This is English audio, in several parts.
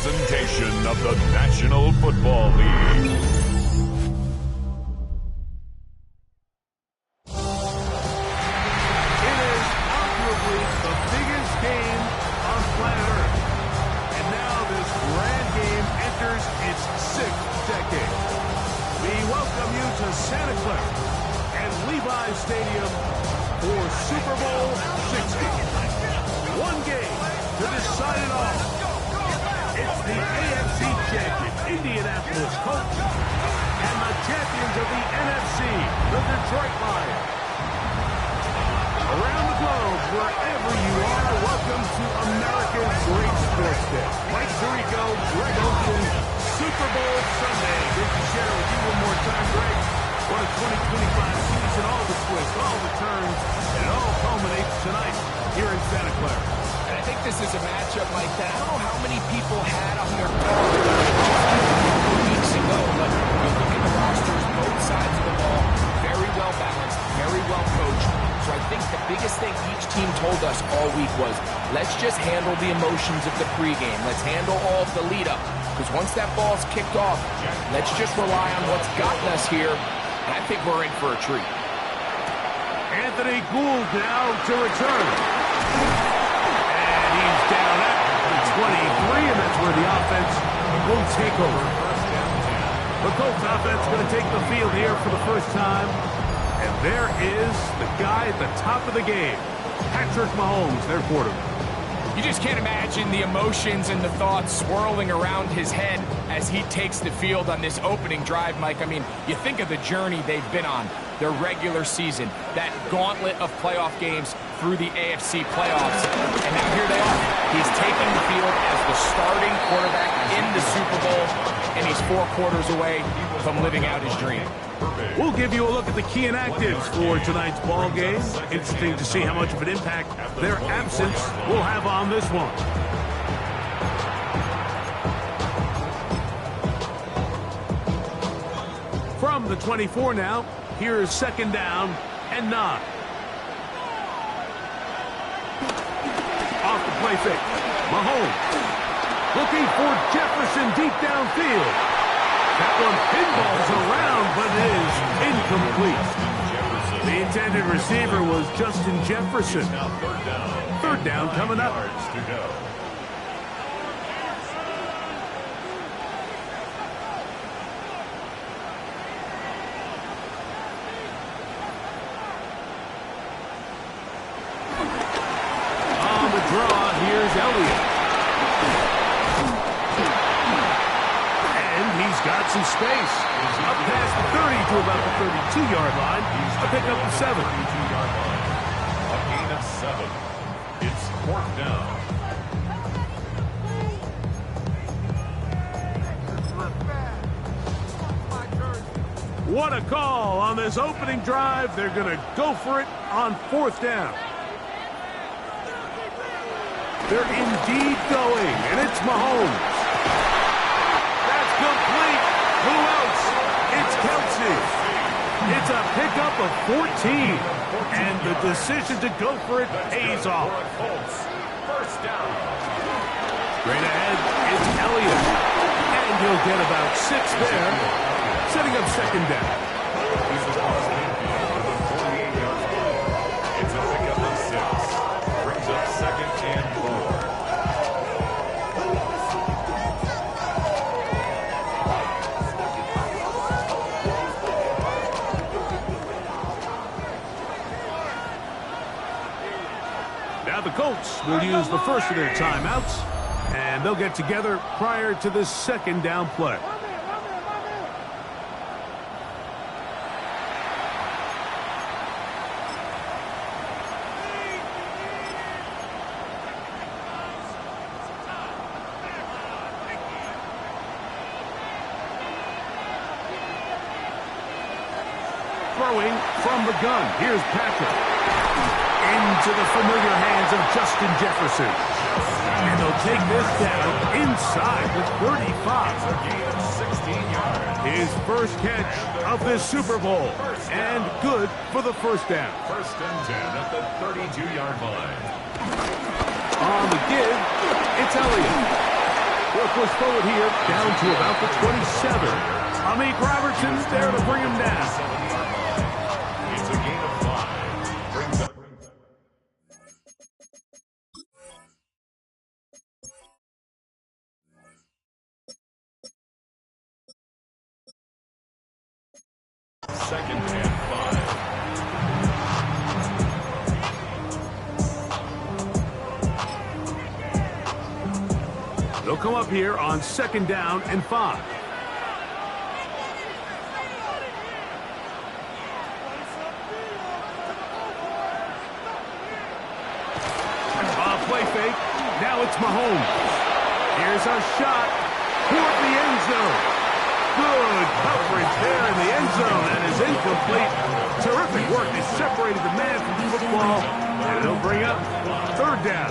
presentation of the National Football League. It is arguably the biggest game on planet Earth. And now this grand game enters its 6th decade. We welcome you to Santa Clara and Levi's Stadium for Super Bowl 60. One game to decide it all. It's the AFC champion, Indianapolis Colts, and the champions of the NFC, the Detroit Lions. Around the globe, wherever you are, welcome to America's great sports day. Mike Tirico, Greg Olsen, Super Bowl Sunday. Good to share it with you one more time, Greg. What a 2025 season, all the twists, all the turns, and it all culminates tonight here in Santa Clara. And I think this is a matchup like that. I don't know how many people had on their calendar weeks ago, but you look at the rosters, both sides of the ball, very well balanced, very well coached. So I think the biggest thing each team told us all week was, let's just handle the emotions of the pregame. Let's handle all of the lead up. Because once that ball's kicked off, let's just rely on what's gotten us here. And I think we're in for a treat. Anthony Gould now to return. And he's down at the 23, and that's where the offense will take over. The Colts offense going to take the field here for the first time. And there is the guy at the top of the game, Patrick Mahomes, their quarterback. You just can't imagine the emotions and the thoughts swirling around his head as he takes the field on this opening drive, Mike. I mean, you think of the journey they've been on, their regular season, that gauntlet of playoff games through the AFC playoffs. And now here they are. He's taking the field as the starting quarterback in the Super Bowl, and he's 4 quarters away from living out his dream. We'll give you a look at the key inactives for tonight's ball game. Interesting to see how much of an impact their absence will have on this one. From the 24 now, here's 2nd down and 9. Off the play fake. Mahomes looking for Jefferson deep downfield. That one pinballs around, but it is incomplete. The intended receiver was Justin Jefferson. 3rd down coming up. On the draw, here's Elliott. Got some space. Up past the 30 to about the 32-yard line. A pickup of 7. 32-yard line. A gain of 7. It's 4th down. What a call on this opening drive. They're going to go for it on 4th down. They're indeed going, and it's Mahomes. Complete. Who else? It's Kelsey. It's a pickup of 14. And the decision to go for it pays off. 1st down. Straight ahead, it's Elliott. And he'll get about 6 there. Setting up 2nd down. He's across midfield to the 48-yard line. It's a pickup of 6. Brings up 2nd and 4. The Colts will use the first of their timeouts, and they'll get together prior to this 2nd down play. Throwing from the gun. Here's Patrick. Into the familiar hands of Justin Jefferson. And they'll take this down inside the 35. His first catch of this Super Bowl. And good for the 1st down. 1st and 10 at the 32-yard line. On the give, it's Elliott. They'll push forward here, down to about the 27. Amik Robertson's there to bring him down. It's a gain of 5. Brings up. Second and 5. They'll come up here on 2nd down and 5. Play fake. Now it's Mahomes. Here's a shot toward the end zone. Good coverage there in the end zone. That is incomplete. Terrific work. They separated the man from the football, and it'll bring up 3rd down.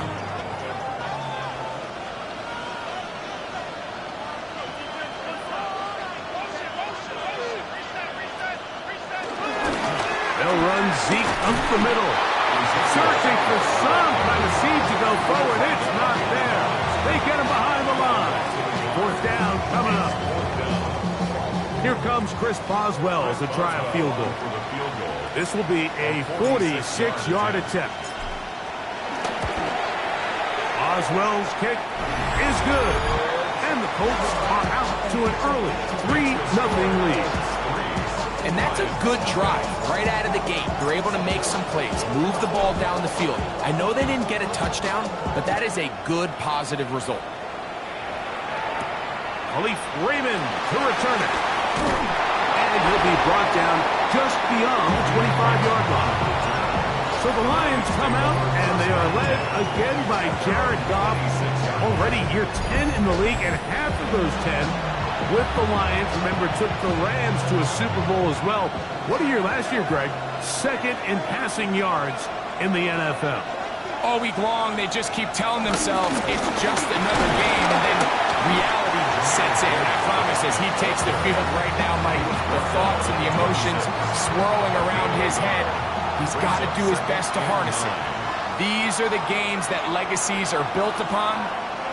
They'll run Zeke up the middle. Searching for some kind of seed to go forward. It's not there. They get him behind the line. 4th down coming up. Here comes Chris Boswell to try a field goal. This will be a 46-yard attempt. Boswell's kick is good. And the Colts are out to an early 3-0 lead. And that's a good drive right out of the gate. They're able to make some plays, move the ball down the field. I know they didn't get a touchdown, but that is a good, positive result. Khalif Raymond to return it. And he'll be brought down just beyond the 25-yard line. So the Lions come out, and they are led again by Jared Goff. Already year 10 in the league, and half of those 10 with the Lions. Remember, took the Rams to a Super Bowl as well. What a year last year, Greg. 2nd in passing yards in the NFL. All week long, they just keep telling themselves it's just another game, and then reality sets in. I promise, as he takes the field right now, Mike, the thoughts and the emotions swirling around his head, he's got to do his best to harness it. These are the games that legacies are built upon.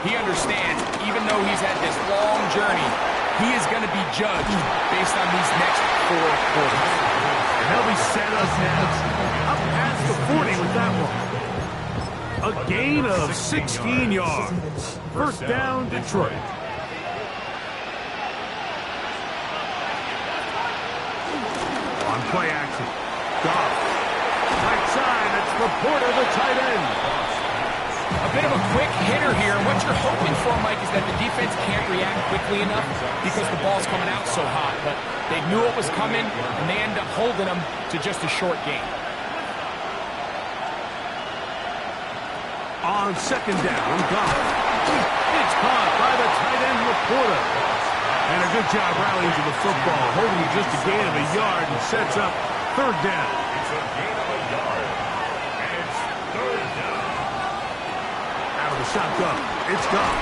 He understands, even though he's had this long journey, he is going to be judged based on these next 4 quarters. And they'll be set us now up past the 40 with that one. A gain of 16 yards. 1st down, Detroit. On play action. Goff. Right side, that's Laporta, the tight end. A bit of a quick hitter here, and what you're hoping for, Mike, is that the defense can't react quickly enough because the ball's coming out so hot. But they knew it was coming, and they end up holding them to just a short gain. On 2nd down, Goff. It's caught by the tight end, Laporta. And a good job rallying to the football, holding just a gain of a yard and sets up 3rd down. It's a gain of a yard. And it's 3rd down. Out of the shotgun, it's Goff.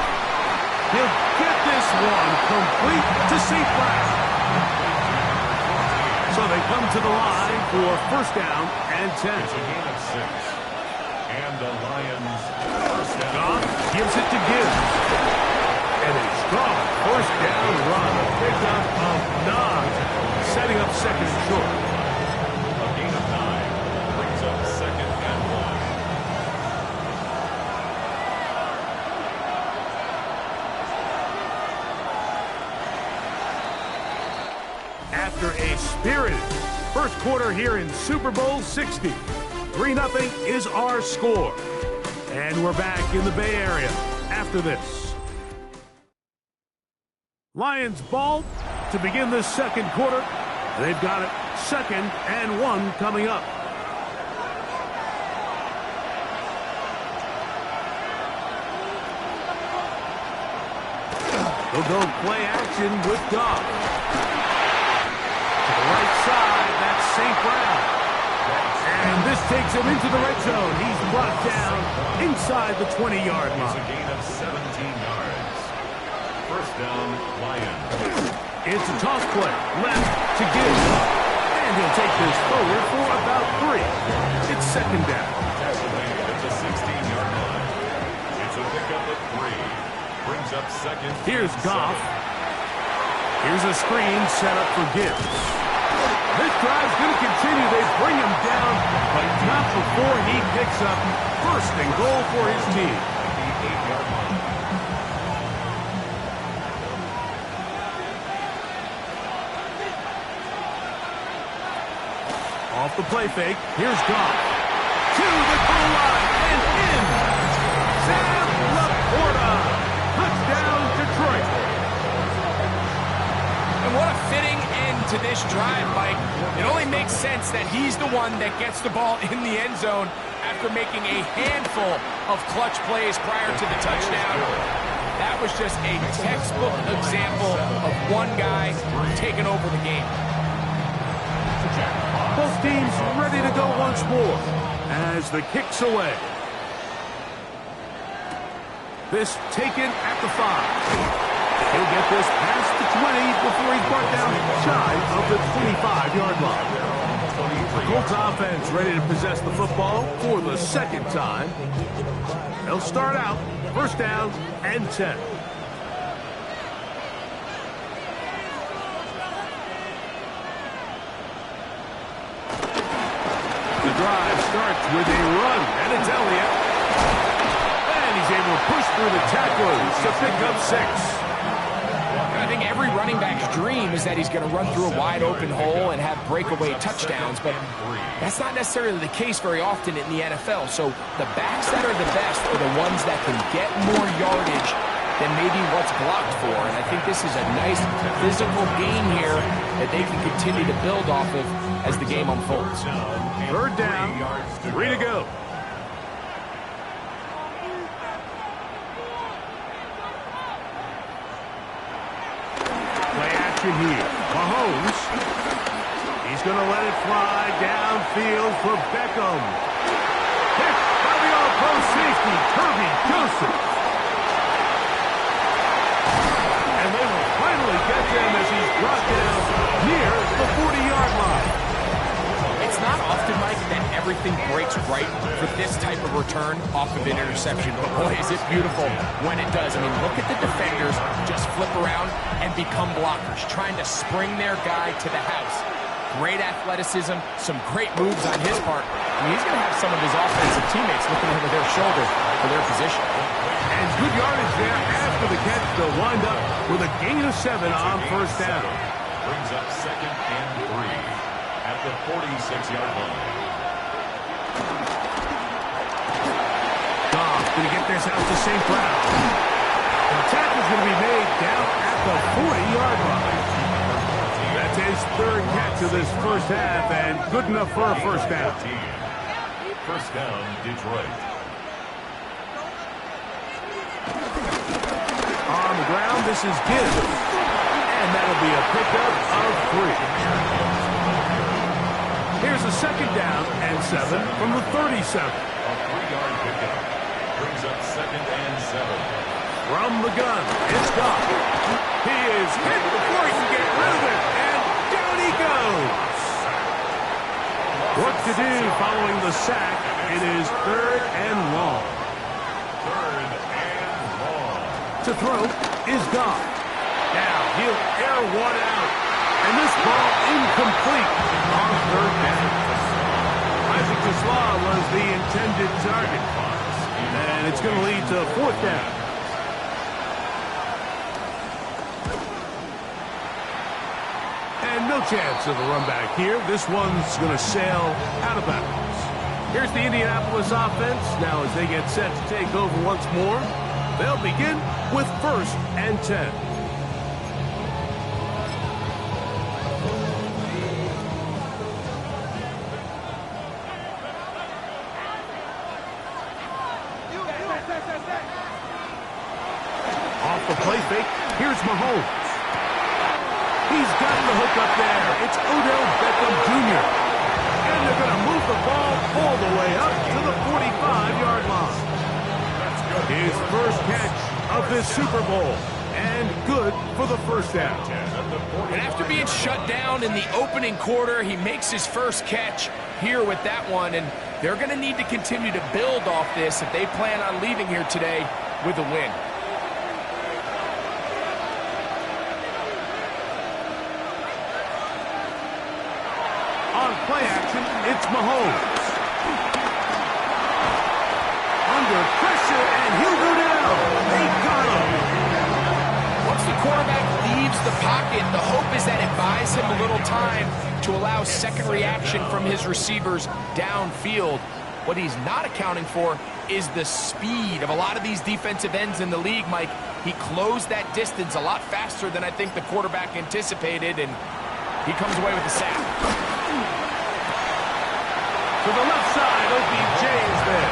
He'll get this one complete to St. Brown. So they come to the line for 1st down and 10. It's a gain of 6. And the Lions 1st down. Goff gives it to Gibbs. And a strong 1st down run. A pickup of 9. Setting up 2nd and short. A gain of 9. Brings up 2nd and 1. After a spirited 1st quarter here in Super Bowl 60. 3-0 is our score. And we're back in the Bay Area after this. Lions ball to begin this 2nd quarter. They've got it 2nd and 1 coming up. They'll go play action with Goff. To the right side, that's St. Brown. And this takes him into the red zone. He's brought down inside the 20-yard line. It's a gain of 17 yards. 1st down, Lions. It's a toss play. Left to Gibbs. And he'll take this forward for about 3. It's 2nd down. It's a 16-yard line. It's a pickup of 3. Brings up second. Here's Goff. Here's a screen set up for Gibbs. This drive's going to continue. They bring him down, but not before he picks up first and goal for his team. Off the play fake, here's Goff. To the goal line and in. Sam Laporta. Touchdown, Detroit. And what a fitting end to this drive, Mike. It only makes sense that he's the one that gets the ball in the end zone after making a handful of clutch plays prior to the touchdown. That was just a textbook example of one guy taking over the game. Both teams ready to go once more as the kick's away. This taken at the 5. He'll get this past the 20 before he's brought down shy of the 25-yard line. The Colts offense ready to possess the football for the second time. They'll start out first down and 10. The drive starts with a run, and it's Elliott. And he's able to push through the tacklers to pick up 6. I think every running back's dream is that he's going to run through a wide open hole and have breakaway touchdowns, but that's not necessarily the case very often in the NFL. So the backs that are the best are the ones that can get more yardage than maybe what's blocked for. And I think this is a nice physical gain here that they can continue to build off of as the game unfolds. Third down, 3 to go. Play action here. Mahomes. He's going to let it fly downfield for Beckham. Hit by the all-pro safety, Kirby Joseph. And they will finally get him as he's brought down near the 40-yard line. It's not often, Mike, that everything breaks right for this type of return off of an interception. But boy, is it beautiful when it does. I mean, look at the defenders just flip around and become blockers, trying to spring their guy to the house. Great athleticism, some great moves on his part. I mean, he's going to have some of his offensive teammates looking over their shoulder for their position. And good yardage there after the catch to wind up with a gain of 7 on first down. Brings up second and 3 at the 46-yard line. Goff going to get this out to St. Brown. The tackle's going to be made down at the 40-yard line. That's his third catch of this first half, and good enough for a first down. First down, Detroit. On the ground, this is Gibbs. And that'll be a pickup of 3. Here's a second down and 7 from the 37. A 3-yard pickup. Brings up second and 7. From the gun, it's Goff. He is hit before he can get rid of it, and down he goes. What to do following the sack? It is third and long. Third and long. To throw is Goff. Now he'll air one out, and this ball incomplete on third down. Isaac Tesla was the intended target, and it's going to lead to fourth down. And no chance of a run back here. This one's going to sail out of bounds. Here's the Indianapolis offense. Now as they get set to take over once more, they'll begin with first and 10. Off the play fake, here's Mahomes. He's got the hook up there. It's Odell Beckham Jr. And they're going to move the ball all the way up to the 45-yard line. His first catch of this Super Bowl. And good for the first down. And after being shut down in the opening quarter, he makes his first catch here with that one. And they're going to need to continue to build off this if they plan on leaving here today with a win. play action, it's Mahomes. Under pressure, and he'll go down. They got him. Once the quarterback leaves the pocket, the hope is that it buys him a little time to allow second reaction from his receivers downfield. What he's not accounting for is the speed of a lot of these defensive ends in the league, Mike. He closed that distance a lot faster than I think the quarterback anticipated, and he comes away with the sack. To the left side, OBJ is there.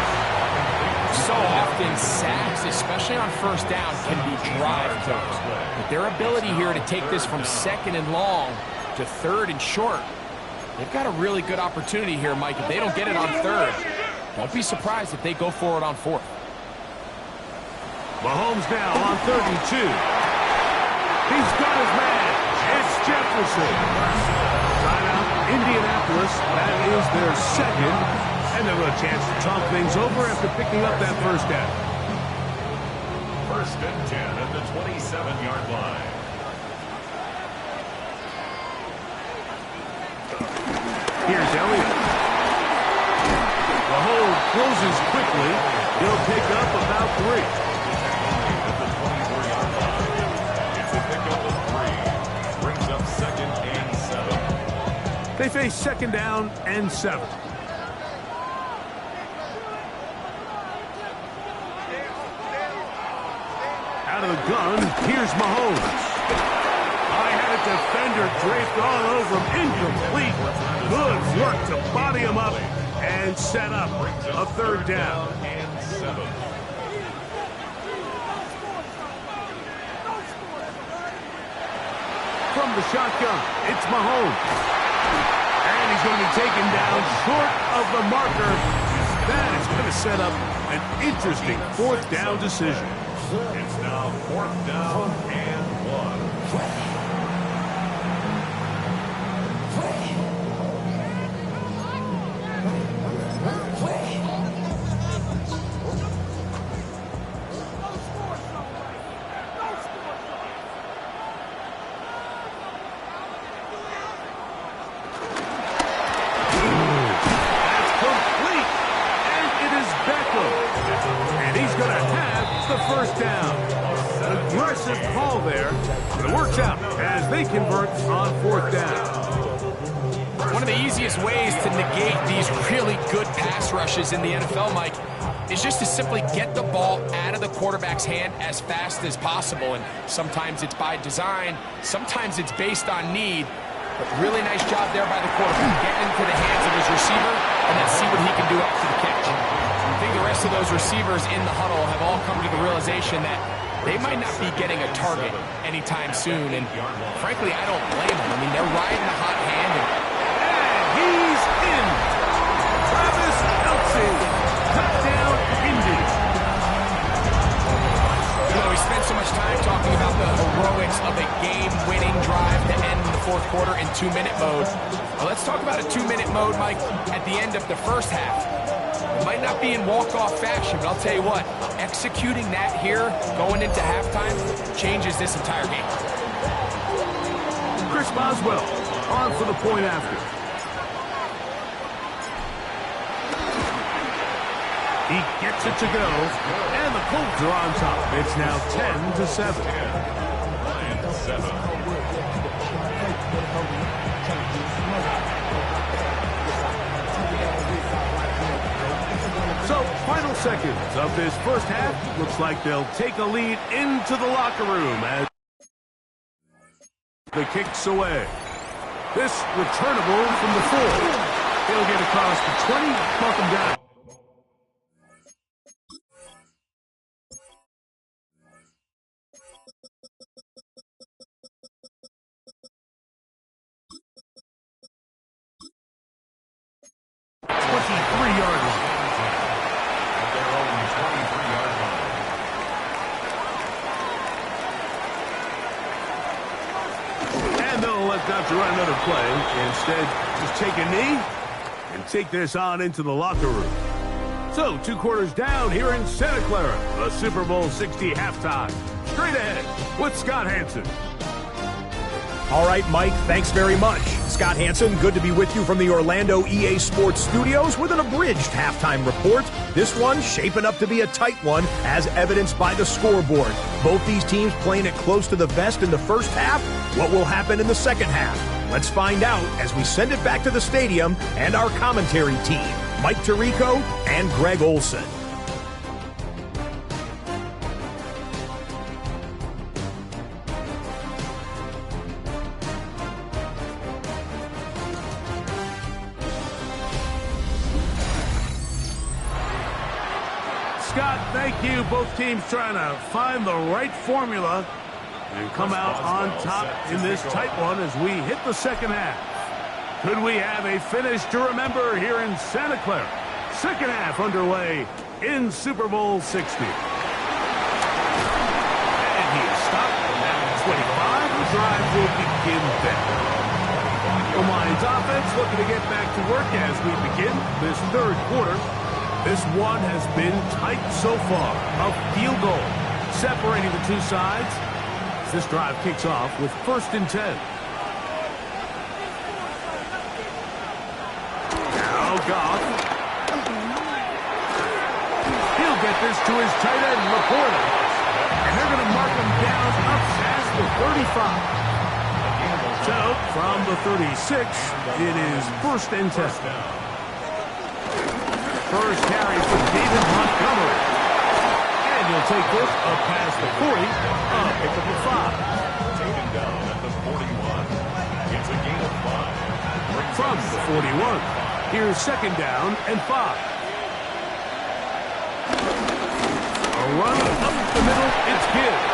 So often, sacks, especially on first down, can be drive killers. But their ability here to take this from second and long to third and short, they've got a really good opportunity here, Mike. If they don't get it on third, don't be surprised if they go for it on fourth. Mahomes now on 32. He's got his man. It's Jefferson. Timeout, Indianapolis. That is their second. And they'll have a chance to talk things over after picking up that first down. First and 10 at the 27-yard line. Here's Elliott. The hold closes quickly. He'll pick up about 3. At the 24-yard line. It's a pickup of 3. Brings up second and 7. They face second down and 7. Out of the gun, here's Mahomes. I had a defender draped all over him. Incomplete. Good work to body him up and set up a third down. And 7. From the shotgun, it's Mahomes. And he's going to be taken down short of the marker. That is going to set up an interesting fourth down decision. It's now 4th down and 1. First down. Aggressive call there, but it works out as they convert on 4th down. One of the easiest ways to negate these really good pass rushes in the NFL, Mike, is just to simply get the ball out of the quarterback's hand as fast as possible. And sometimes it's by design, sometimes it's based on need. But really nice job there by the quarterback, getting into the hands of his receiver and then see what he can do after the catch. I think the rest of those receivers in the huddle have all come to the realization that they might not be getting a target anytime soon. And frankly, I don't blame them. I mean, they're riding the hot hand. And he's in. Travis Kelce. Touchdown, Indy. You know, we spent so much time talking about the heroics of a game-winning drive to end the fourth quarter in 2-minute mode. Well, let's talk about a 2-minute mode, Mike, at the end of the first half. It might not be in walk-off fashion, but I'll tell you what, executing that here, going into halftime, changes this entire game. Chris Boswell on for the point after. He gets it to go, and the Colts are on top. It's now 10-7. 9-7. So, final seconds of this first half. Looks like they'll take a lead into the locker room as the kick's away. This returnable from the 4. He'll get across the 20, mark him down. Not to run another play. Instead, just take a knee and take this on into the locker room. So, 2 quarters down here in Santa Clara, the Super Bowl 60 halftime. Straight ahead with Scott Hansen. All right, Mike, thanks very much. Scott Hansen, good to be with you from the Orlando EA Sports Studios with an abridged halftime report. This one shaping up to be a tight one, as evidenced by the scoreboard. Both these teams playing it close to the vest in the first half. What will happen in the second half? Let's find out as we send it back to the stadium and our commentary team, Mike Tirico and Greg Olson. Scott, thank you. Both teams trying to find the right formula and come out on top in this tight one as we hit the second half. Could we have a finish to remember here in Santa Clara? Second half underway in Super Bowl 60. And he is stopped at 25. The drive will begin then. The Lions offense looking to get back to work as we begin this third quarter. This one has been tight so far. A field goal separating the two sides. This drive kicks off with 1st and 10. Now Goff. He'll get this to his tight end, Laporta. And they're going to mark him down up past the 35. So, from the 36, it is 1st and 10. First carry for David Montgomery. And he'll take this up past the 40, pick up the 5. Taken down at the 41. It's a gain of 5. From the 41, here's 2nd down and 5. A run up the middle, it's Gibbs.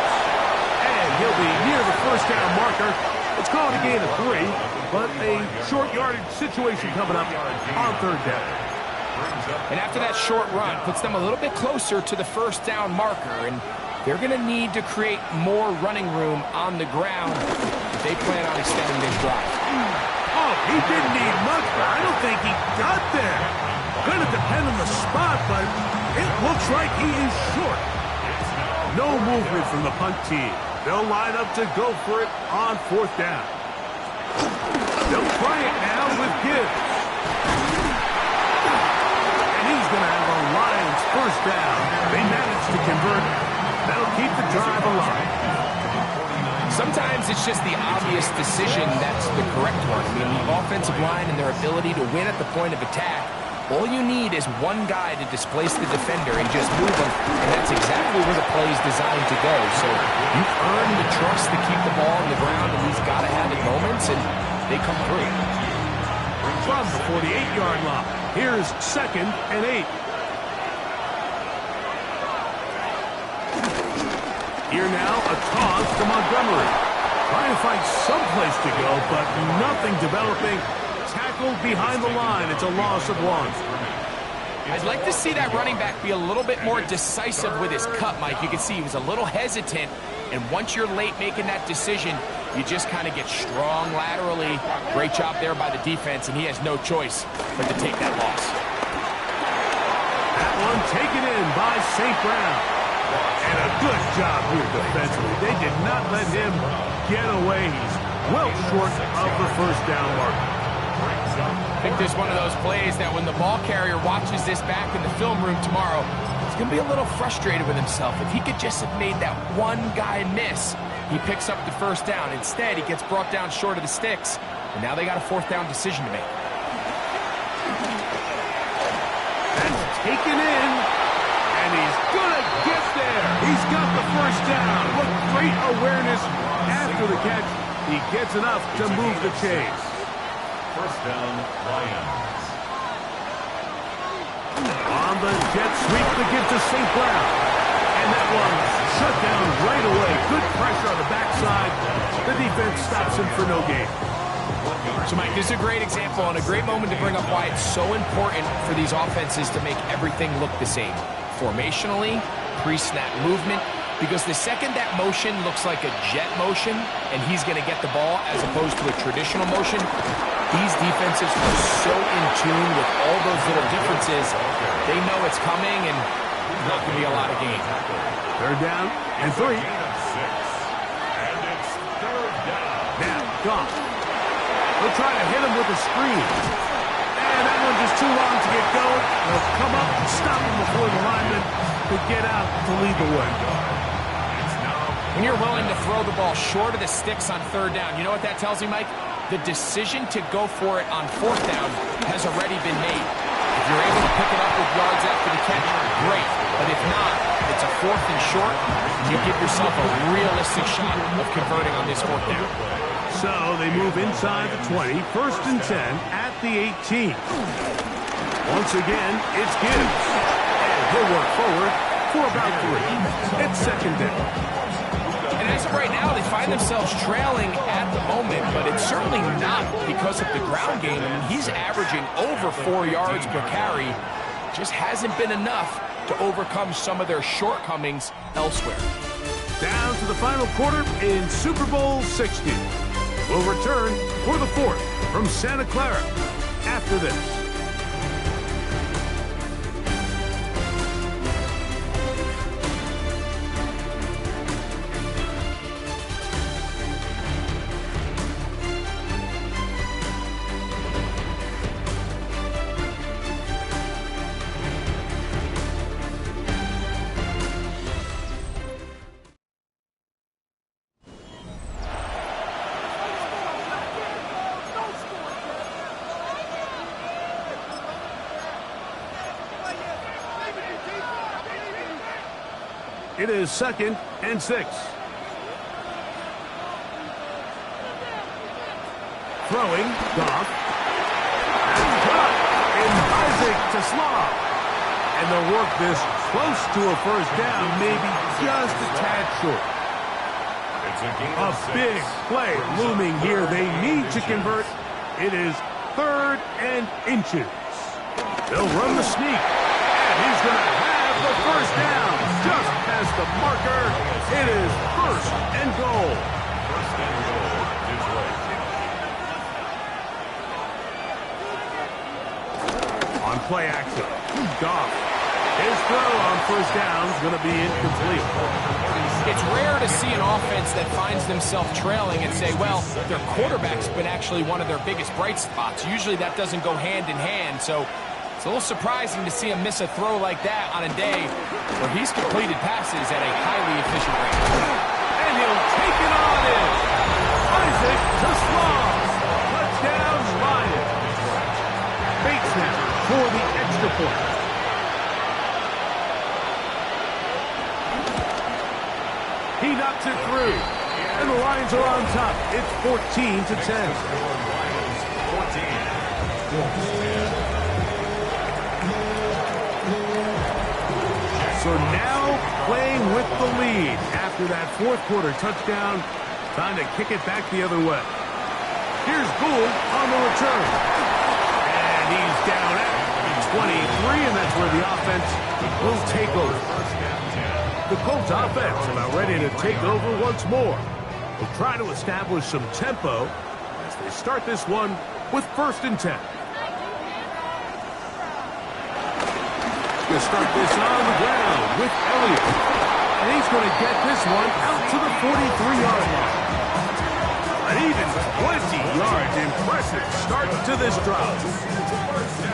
And he'll be near the 1st down marker. It's called a gain of 3, but a short yardage situation coming up on 3rd down. And after that short run, puts them a little bit closer to the 1st down marker, and they're going to need to create more running room on the ground if they plan on extending this drive. Oh, he didn't need much, but I don't think he got there. Going to depend on the spot, but it looks like he is short. No movement from the punt team. They'll line up to go for it on 4th down. They'll try it now with Gibbs. Going to have a Lions 1st down. They managed to convert. That'll keep the drive alive. Sometimes it's just the obvious decision that's the correct one. I mean, the offensive line and their ability to win at the point of attack, all you need is one guy to displace the defender and just move him, and that's exactly where the play is designed to go. So you've earned the trust to keep the ball on the ground in these gotta-have-it moments, and they come through. From the 48-yard line, here's 2nd and 8. Here now, a toss to Montgomery. Trying to find someplace to go, but nothing developing. Tackled behind the line. It's a loss of 1. I'd like to see that running back be a little bit more decisive with his cut, Mike. You can see he was a little hesitant, and once you're late making that decision, you just kind of get strong laterally. Great job there by the defense, and he has no choice but to take that loss. That one taken in by St. Brown. And a good job here defensively. They did not let him get away. He's well short of the 1st down mark. I think there's one of those plays that when the ball carrier watches this back in the film room tomorrow, he's going to be a little frustrated with himself. If he could just have made that one guy miss, he picks up the 1st down. Instead, he gets brought down short of the sticks, and now they got a 4th down decision to make. That's taken in, and he's going to get there. He's got the 1st down. What great awareness after the catch. He gets enough to move the chase. 1st down, Lions. On the jet sweep to give to St. Brown. And that one shut down right away. Good pressure on the backside. The defense stops him for no gain. So, Mike, this is a great example and a great moment to bring up why it's so important for these offenses to make everything look the same. Formationally, pre-snap movement, because the second that motion looks like a jet motion and he's going to get the ball as opposed to a traditional motion, these defenses are so in tune with all those little differences. They know it's coming, and there's not going to be a lot of gain. 3rd down and 3. And it's 3rd down. Now, Goff. They'll try to hit him with a screen. And that one just too long to get going. They'll come up and stop him before the lineman could get out to lead the way. When you're willing to throw the ball short of the sticks on third down, you know what that tells me, Mike? The decision to go for it on fourth down has already been made. If you're able to pick it up with yards after the catch, great. But if not, it's a fourth and short. You give yourself a realistic shot of converting on this fourth down. So they move inside the 20, first and 10 at the 18. Once again, it's Gibbs. And he'll work forward for about 3. It's second down. And as of right now, they find themselves trailing at the moment, but it's certainly not because of the ground game. I mean, he's averaging over 4 yards per carry. Just hasn't been enough to overcome some of their shortcomings elsewhere. Down to the final quarter in Super Bowl 60. We'll return for the fourth from Santa Clara after this. It is second and 6. Throwing, Goff. And caught in Isaac to Slaw. And they'll work this close to a first down, maybe just a tad short. A big play looming here. They need to convert. It is 3rd and inches. They'll run the sneak. And he's going to have the first down. Just past the marker. It is 1st and goal. 1st and goal, Detroit. On play action, Goff. His throw on first down is going to be incomplete. It's rare to see an offense that finds themselves trailing and say, well, their quarterback's been actually one of their biggest bright spots. Usually that doesn't go hand in hand, so it's a little surprising to see him miss a throw like that on a day where he's completed passes at a highly efficient rate. And he'll take it on in. Isaac to Slaw. Touchdown, Lions. Bates now for the extra point. He knocks it through. And the Lions are on top. It's 14-10. So now playing with the lead after that fourth quarter touchdown. Time to kick it back the other way. Here's Gould on the return. And he's down at 23, and that's where the offense will take over. The Colts offense about ready to take over once more. They'll try to establish some tempo as they start this one with 1st and 10. Going to start this on the ground with Elliott. And he's going to get this one out to the 43-yard line. An even 20 yards. Impressive start to this drive.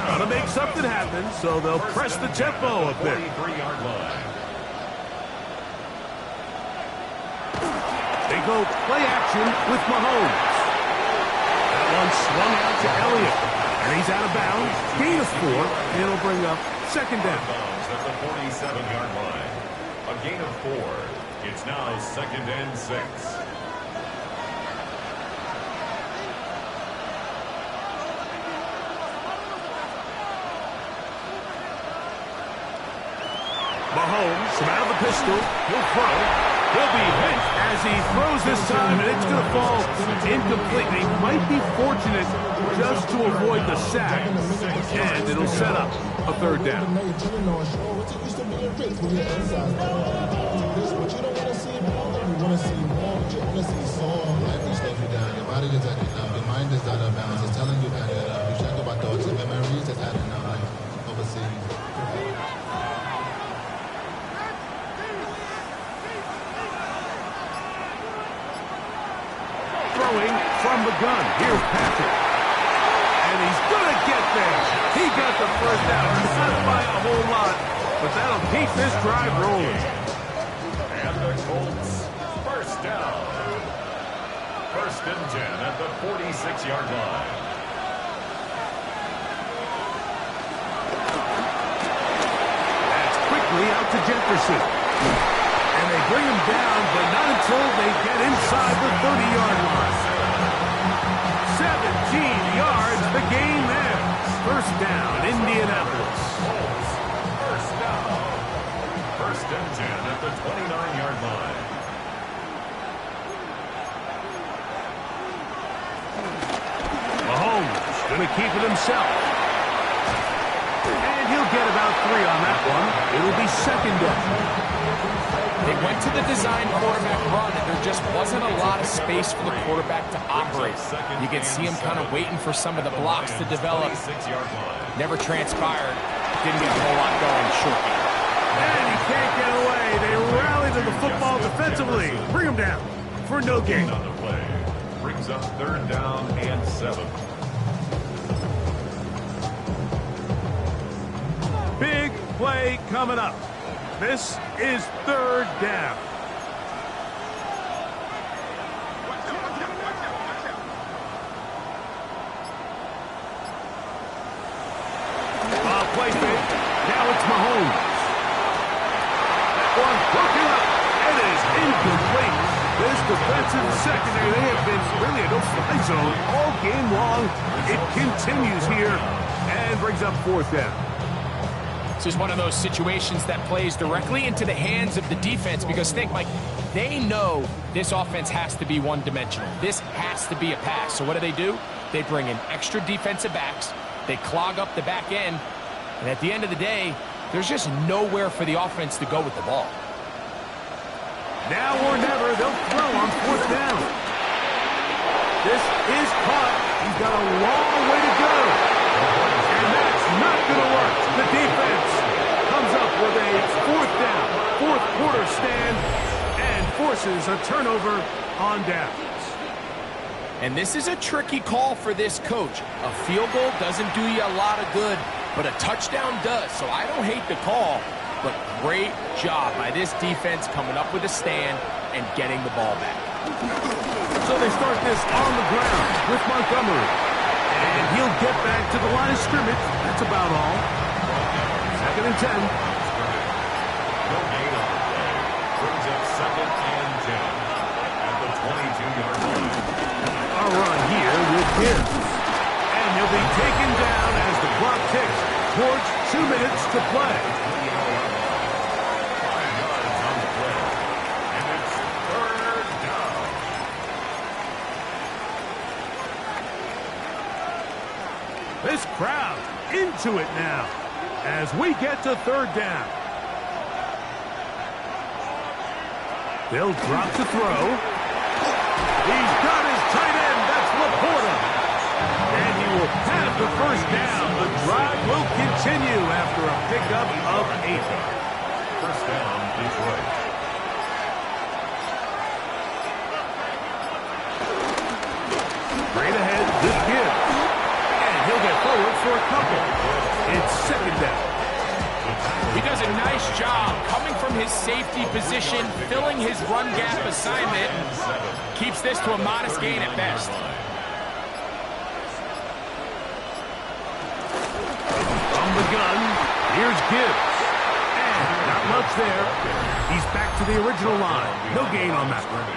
Got to make something happen, so they'll press the tempo a bit. They go play action with Mahomes. That one swung out to Elliott. And he's out of bounds. Gain of 4. And it'll bring up second down. At the 47-yard line. A gain of 4. It's now 2nd and 6. Mahomes from out of the pistol. He'll throw. He'll be hit as he throws this time, and it's going to fall incomplete. He might be fortunate just to avoid the sack, and it'll set up a 3rd down. Your mind is out of bounds. It's telling you that you check about thoughts and memories that's happening overseas. Throwing throwing from the gun. Here's Patrick. And he's going to get there. He got the first down. Not by a whole lot, but that'll keep this drive rolling. And the Colts, first down. First and 10 at the 46-yard line. That's quickly out to Jefferson. And they bring him down, but not until they get inside the 30-yard line. 17 yards, the gain there. First down, Indianapolis. Colts, first down. First and 10 at the 29-yard line. Mahomes going to keep it himself. And he'll get about 3 on that one. It'll be second down. They went to the design quarterback run, and there just wasn't a lot of space for the quarterback to operate. You can see him kind of waiting for some of the blocks to develop. Never transpired. Didn't get a whole lot going short game. And he can't get away. They rally to the football defensively. Bring him down for no gain. On the play. Brings up third down and 7. Big play coming up. This is third down. Play fake. Now it's Mahomes. That one broken up. It is incomplete. This defensive secondary, they have been really a no-fly zone all game long. It continues here and brings up fourth down. This is one of those situations that plays directly into the hands of the defense because think, Mike, they know this offense has to be one-dimensional. This has to be a pass. So what do? They bring in extra defensive backs. They clog up the back end. And at the end of the day, there's just nowhere for the offense to go with the ball. Now or never, they'll throw on fourth down. This is caught. He's got a long way to go. And that's not going to work. The defense comes up with a fourth down, fourth quarter stand, and forces a turnover on downs. And this is a tricky call for this coach. A field goal doesn't do you a lot of good, but a touchdown does. So I don't hate the call, but great job by this defense coming up with a stand and getting the ball back. So they start this on the ground with Montgomery. And he'll get back to the line of scrimmage. That's about all. Second and 10. No gain on the play. Brings up second and 10 at the 22-yard line. A run here with Gibbs. And he'll be taken down as the clock ticks towards 2 minutes to play. 5 yards on the play. And it's third down. This crowd into it now as we get to third down. They'll drop to throw. He's got his tight end. That's Laporta. And he will have the first down. The drive will continue after a pickup of 8. First down, Detroit. Straight ahead with Gibbs. And he'll get forward for a couple. It's second down. He does a nice job coming from his safety position, filling his run gap assignment. Keeps this to a modest gain at best. From the gun, here's Gibbs. And not much there. He's back to the original line. No gain on that one.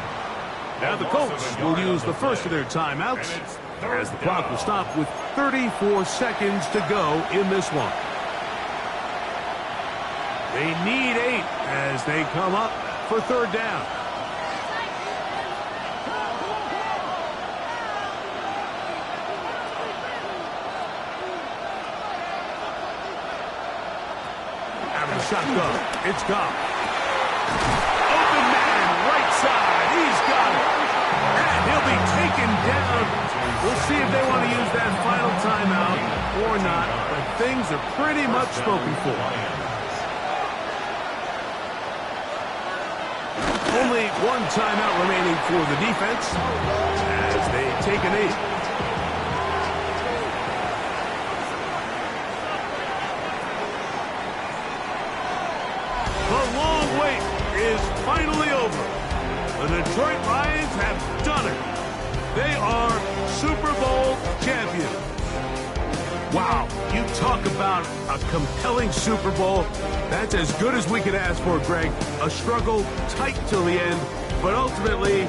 Now the Colts will use the first of their timeouts as the clock will stop with 34 seconds to go in this one. They need 8 as they come up for third down. Out of the shotgun, it's Goff. Open man, right side, he's got it. And he'll be taken down. We'll see if they want to use that final timeout or not, but things are pretty much spoken for. Only One timeout remaining for the defense as they take a knee. The long wait is finally over. The Detroit Lions have done it. They are Super Bowl champions. Wow, you talk about a compelling Super Bowl. That's as good as we could ask for, Greg. A struggle tight till the end, but ultimately,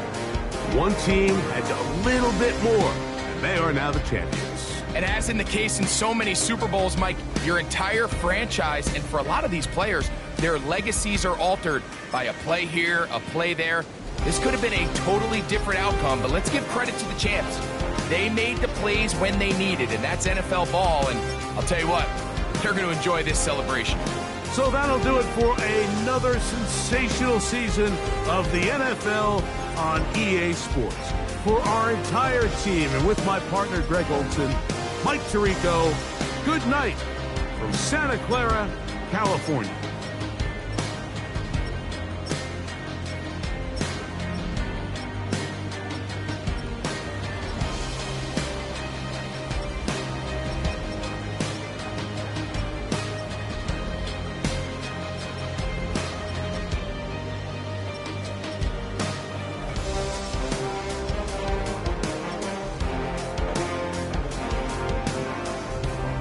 one team had a little bit more, and they are now the champions. And as in the case in so many Super Bowls, Mike, your entire franchise, and for a lot of these players, their legacies are altered by a play here, a play there. This could have been a totally different outcome, but let's give credit to the champs. They made the plays when they needed, and that's NFL ball, and I'll tell you what, they're going to enjoy this celebration. So that'll do it for another sensational season of the NFL on EA Sports. For our entire team, and with my partner Greg Olson, Mike Tirico, good night from Santa Clara, California.